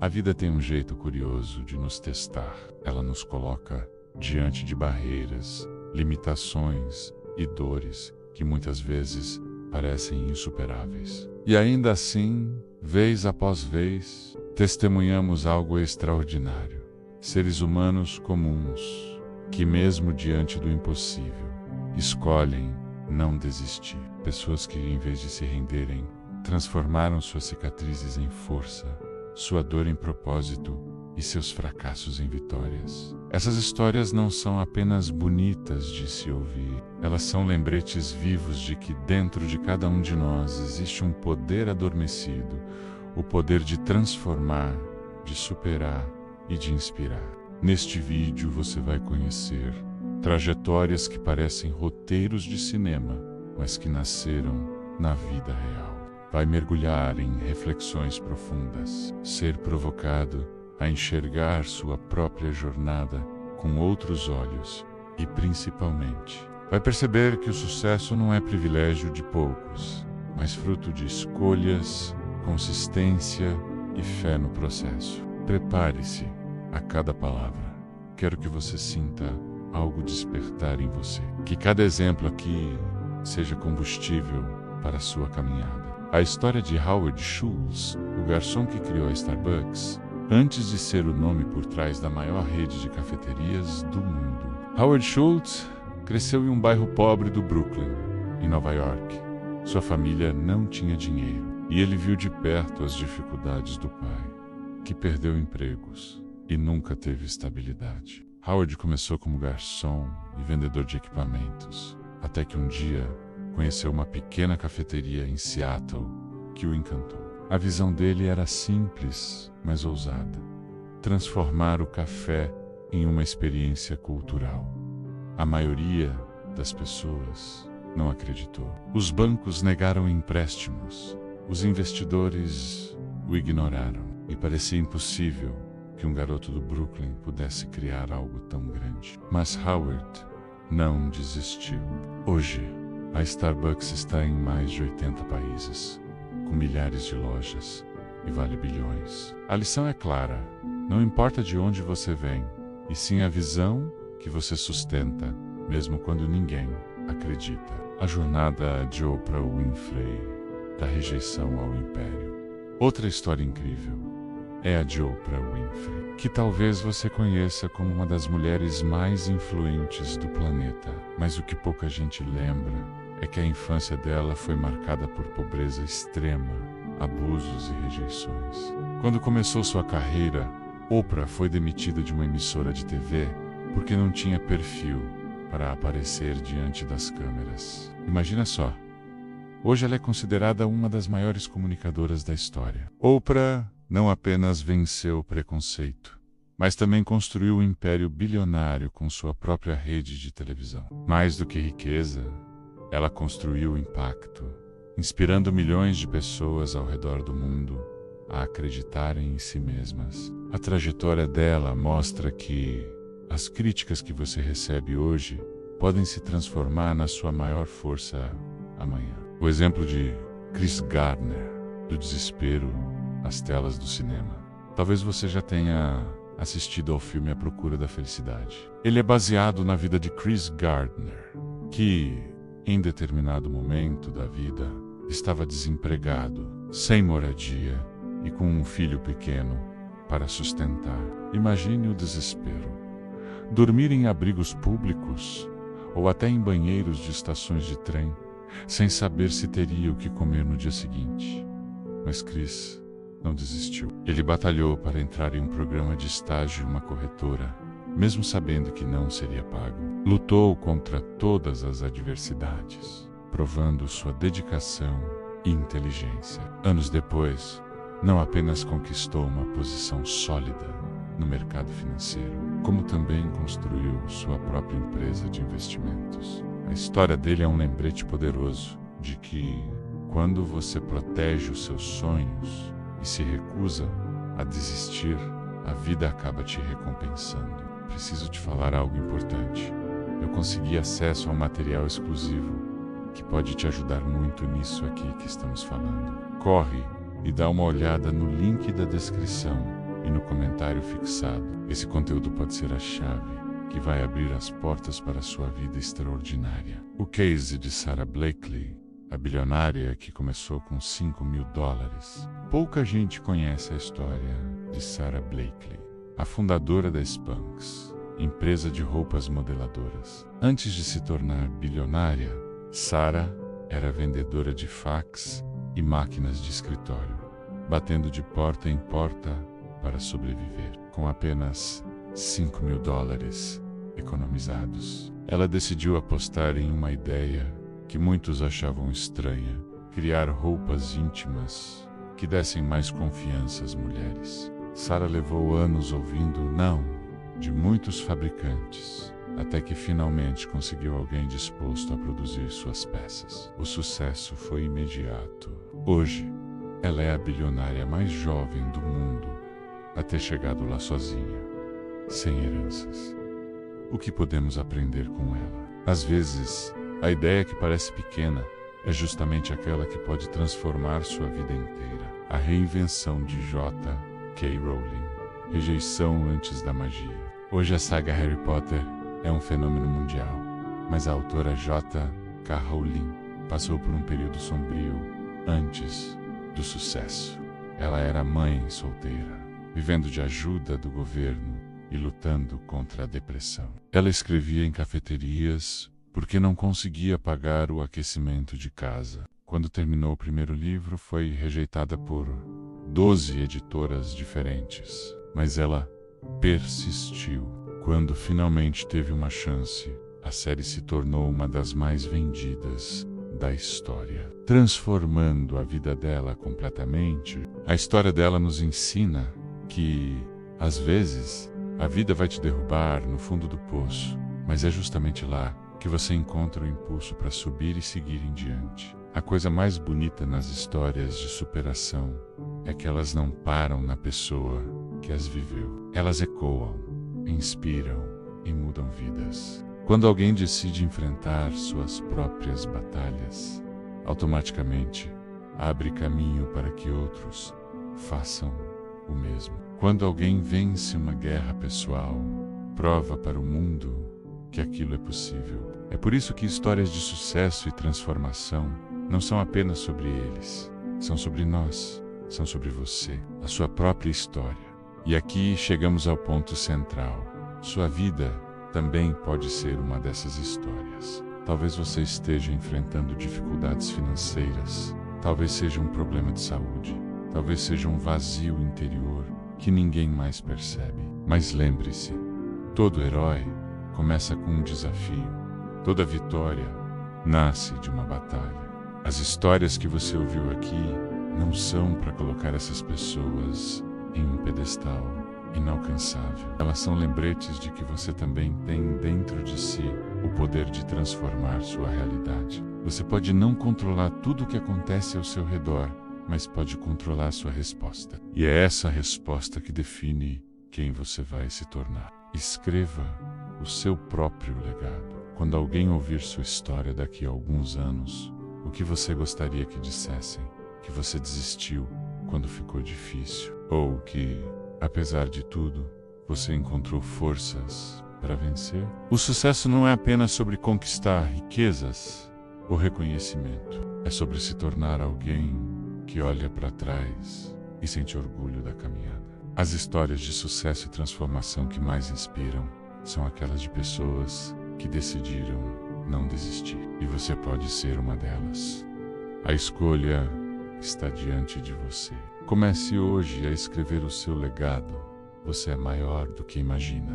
A vida tem um jeito curioso de nos testar. Ela nos coloca diante de barreiras, limitações e dores que muitas vezes parecem insuperáveis. E ainda assim, vez após vez, testemunhamos algo extraordinário. Seres humanos comuns, que mesmo diante do impossível, escolhem não desistir. Pessoas que, em vez de se renderem, transformaram suas cicatrizes em força, sua dor em propósito e seus fracassos em vitórias. Essas histórias não são apenas bonitas de se ouvir, elas são lembretes vivos de que dentro de cada um de nós existe um poder adormecido, o poder de transformar, de superar e de inspirar. Neste vídeo você vai conhecer trajetórias que parecem roteiros de cinema, mas que nasceram na vida real. Vai mergulhar em reflexões profundas, ser provocado a enxergar sua própria jornada com outros olhos e, principalmente, vai perceber que o sucesso não é privilégio de poucos, mas fruto de escolhas, consistência e fé no processo. Prepare-se a cada palavra. Quero que você sinta algo despertar em você. Que cada exemplo aqui seja combustível para a sua caminhada. A história de Howard Schultz, o garçom que criou a Starbucks, antes de ser o nome por trás da maior rede de cafeterias do mundo. Howard Schultz cresceu em um bairro pobre do Brooklyn, em Nova York. Sua família não tinha dinheiro e ele viu de perto as dificuldades do pai, que perdeu empregos e nunca teve estabilidade. Howard começou como garçom e vendedor de equipamentos, até que um dia conheceu uma pequena cafeteria em Seattle que o encantou. A visão dele era simples, mas ousada: transformar o café em uma experiência cultural. A maioria das pessoas não acreditou. Os bancos negaram empréstimos, os investidores o ignoraram, e parecia impossível que um garoto do Brooklyn pudesse criar algo tão grande. Mas Howard não desistiu. Hoje, a Starbucks está em mais de 80 países, com milhares de lojas e vale bilhões. A lição é clara: não importa de onde você vem, e sim a visão que você sustenta, mesmo quando ninguém acredita. A jornada de Oprah Winfrey, da rejeição ao império. Outra história incrível é a de Oprah Winfrey, que talvez você conheça como uma das mulheres mais influentes do planeta, mas o que pouca gente lembra é que a infância dela foi marcada por pobreza extrema, abusos e rejeições. Quando começou sua carreira, Oprah foi demitida de uma emissora de TV porque não tinha perfil para aparecer diante das câmeras. Imagina só, hoje ela é considerada uma das maiores comunicadoras da história. Oprah não apenas venceu o preconceito, mas também construiu um império bilionário com sua própria rede de televisão. Mais do que riqueza, ela construiu impacto, inspirando milhões de pessoas ao redor do mundo a acreditarem em si mesmas. A trajetória dela mostra que as críticas que você recebe hoje podem se transformar na sua maior força amanhã. O exemplo de Chris Gardner, do desespero às telas do cinema. Talvez você já tenha assistido ao filme A Procura da Felicidade. Ele é baseado na vida de Chris Gardner, que, em determinado momento da vida, estava desempregado, sem moradia e com um filho pequeno para sustentar. Imagine o desespero. Dormir em abrigos públicos ou até em banheiros de estações de trem, sem saber se teria o que comer no dia seguinte. Mas Chris não desistiu. Ele batalhou para entrar em um programa de estágio em uma corretora, mesmo sabendo que não seria pago. Lutou contra todas as adversidades, provando sua dedicação e inteligência. Anos depois, não apenas conquistou uma posição sólida no mercado financeiro, como também construiu sua própria empresa de investimentos. A história dele é um lembrete poderoso de que, quando você protege os seus sonhos e se recusa a desistir, a vida acaba te recompensando. Preciso te falar algo importante. Eu consegui acesso a um material exclusivo que pode te ajudar muito nisso aqui que estamos falando. Corre e dá uma olhada no link da descrição e no comentário fixado. Esse conteúdo pode ser a chave que vai abrir as portas para a sua vida extraordinária. O case de Sara Blakely, a bilionária que começou com $5.000. Pouca gente conhece a história de Sara Blakely, a fundadora da Spanx, empresa de roupas modeladoras. Antes de se tornar bilionária, Sara era vendedora de fax e máquinas de escritório, batendo de porta em porta para sobreviver. Com apenas $5.000 economizados, ela decidiu apostar em uma ideia que muitos achavam estranha: criar roupas íntimas que dessem mais confiança às mulheres. Sara levou anos ouvindo não de muitos fabricantes, até que finalmente conseguiu alguém disposto a produzir suas peças. O sucesso foi imediato. Hoje, ela é a bilionária mais jovem do mundo a ter chegado lá sozinha, sem heranças. O que podemos aprender com ela? Às vezes, a ideia que parece pequena é justamente aquela que pode transformar sua vida inteira. A reinvenção de J.K. Rowling. Rejeição antes da magia. Hoje a saga Harry Potter é um fenômeno mundial, mas a autora J.K. Rowling passou por um período sombrio antes do sucesso. Ela era mãe solteira, vivendo de ajuda do governo e lutando contra a depressão. Ela escrevia em cafeterias porque não conseguia pagar o aquecimento de casa. Quando terminou o primeiro livro, foi rejeitada por 12 editoras diferentes, mas ela persistiu. Quando finalmente teve uma chance, a série se tornou uma das mais vendidas da história, transformando a vida dela completamente. A história dela nos ensina que, às vezes, a vida vai te derrubar no fundo do poço, mas é justamente lá que você encontra o impulso para subir e seguir em diante. A coisa mais bonita nas histórias de superação é que elas não param na pessoa que as viveu. Elas ecoam, inspiram e mudam vidas. Quando alguém decide enfrentar suas próprias batalhas, automaticamente abre caminho para que outros façam o mesmo. Quando alguém vence uma guerra pessoal, prova para o mundo que aquilo é possível. É por isso que histórias de sucesso e transformação não são apenas sobre eles, são sobre nós, são sobre você, a sua própria história. E aqui chegamos ao ponto central. Sua vida também pode ser uma dessas histórias. Talvez você esteja enfrentando dificuldades financeiras, talvez seja um problema de saúde, talvez seja um vazio interior que ninguém mais percebe. Mas lembre-se, todo herói começa com um desafio. Toda vitória nasce de uma batalha. As histórias que você ouviu aqui não são para colocar essas pessoas em um pedestal inalcançável. Elas são lembretes de que você também tem dentro de si o poder de transformar sua realidade. Você pode não controlar tudo o que acontece ao seu redor, mas pode controlar sua resposta. E é essa resposta que define quem você vai se tornar. Escreva o seu próprio legado. Quando alguém ouvir sua história daqui a alguns anos, o que você gostaria que dissessem? Que você desistiu quando ficou difícil? Ou que, apesar de tudo, você encontrou forças para vencer? O sucesso não é apenas sobre conquistar riquezas ou reconhecimento. É sobre se tornar alguém que olha para trás e sente orgulho da caminhada. As histórias de sucesso e transformação que mais inspiram são aquelas de pessoas que decidiram não desistir. E você pode ser uma delas. A escolha está diante de você. Comece hoje a escrever o seu legado. Você é maior do que imagina.